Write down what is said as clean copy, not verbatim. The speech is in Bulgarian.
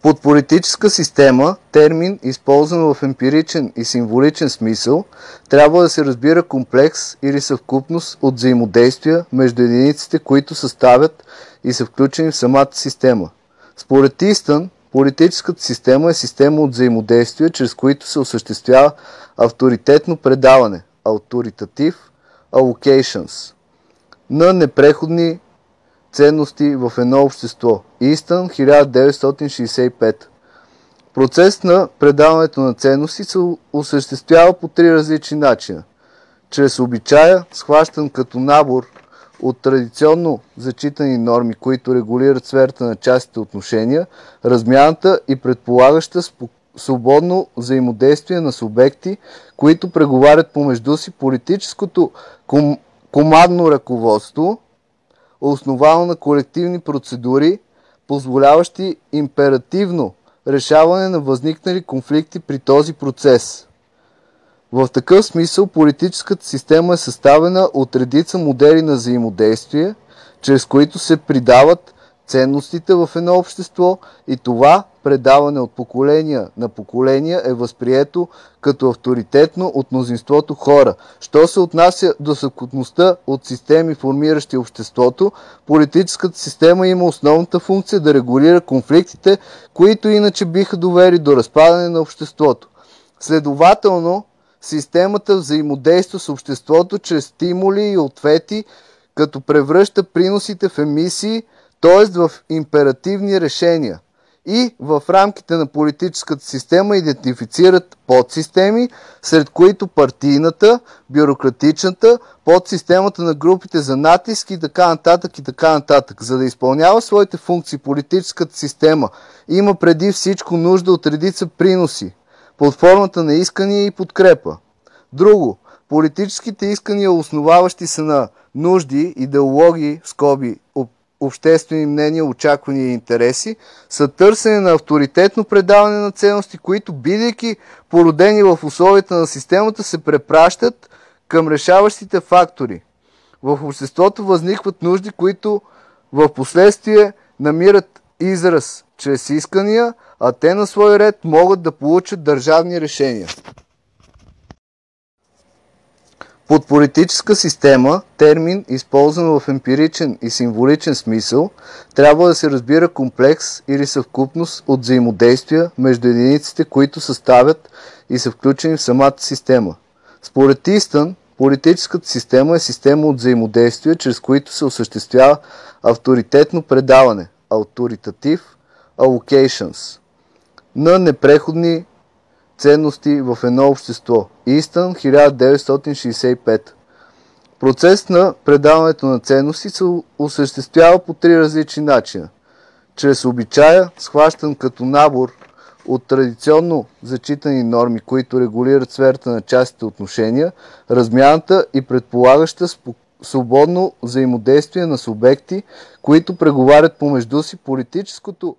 Под политическа система, термин, използван в емпиричен и символичен смисъл, трябва да се разбира комплекс или съвкупност от взаимодействия между единиците, които съставят и са включени в самата система. Според Истън, политическата система е система от взаимодействия, чрез които се осъществява авторитетно предаване, authoritative allocations, на непреходни ценности в едно общество. Истън, 1965. Процес на предаването на ценности се осъществява по три различни начина. Чрез обичая, схващан като набор от традиционно зачитани норми, които регулират сферата на частните отношения, размяната и предполагаща свободно взаимодействие на субекти, които преговарят помежду си, политическото командно ръководство, основано на колективни процедури, позволяващи императивно решаване на възникнали конфликти при този процес. В такъв смисъл политическата система е съставена от редица модели на взаимодействие, чрез които се придават ценностите в едно общество, и това предаване от поколения на поколения е възприето като авторитетно от мнозинството хора. Що се отнася до съвкупността от системи, формиращи обществото, политическата система има основната функция да регулира конфликтите, които иначе биха довели до разпадане на обществото. Следователно, системата взаимодейства с обществото чрез стимули и ответи, като превръща приносите в емисии, т.е. в императивни решения, и в рамките на политическата система идентифицират подсистеми, сред които партийната, бюрократичната, подсистемата на групите за натиск и така нататък и така нататък. За да изпълнява своите функции, политическата система има преди всичко нужда от редица приноси под формата на искания и подкрепа. Друго, политическите искания, основаващи се на нужди, идеологии, скоби, обществени мнения, очаквания и интереси, са търсене на авторитетно предаване на ценности, които, бидейки породени в условията на системата, се препращат към решаващите фактори. В обществото възникват нужди, които в последствие намират израз чрез искания, а те на свой ред могат да получат държавни решения. Под политическа система, термин, използван в емпиричен и символичен смисъл, трябва да се разбира комплекс или съвкупност от взаимодействия между единиците, които съставят и са включени в самата система. Според Истън, политическата система е система от взаимодействия, чрез които се осъществява авторитетно предаване, authoritative allocations, на непреходни ценности в едно общество. Истън, 1965. Процес на предаването на ценности се осъществява по три различни начина. Чрез обичая, схващан като набор от традиционно зачитани норми, които регулират сферата на частните отношения, размяната и предполагаща свободно взаимодействие на субекти, които преговарят помежду си, политическото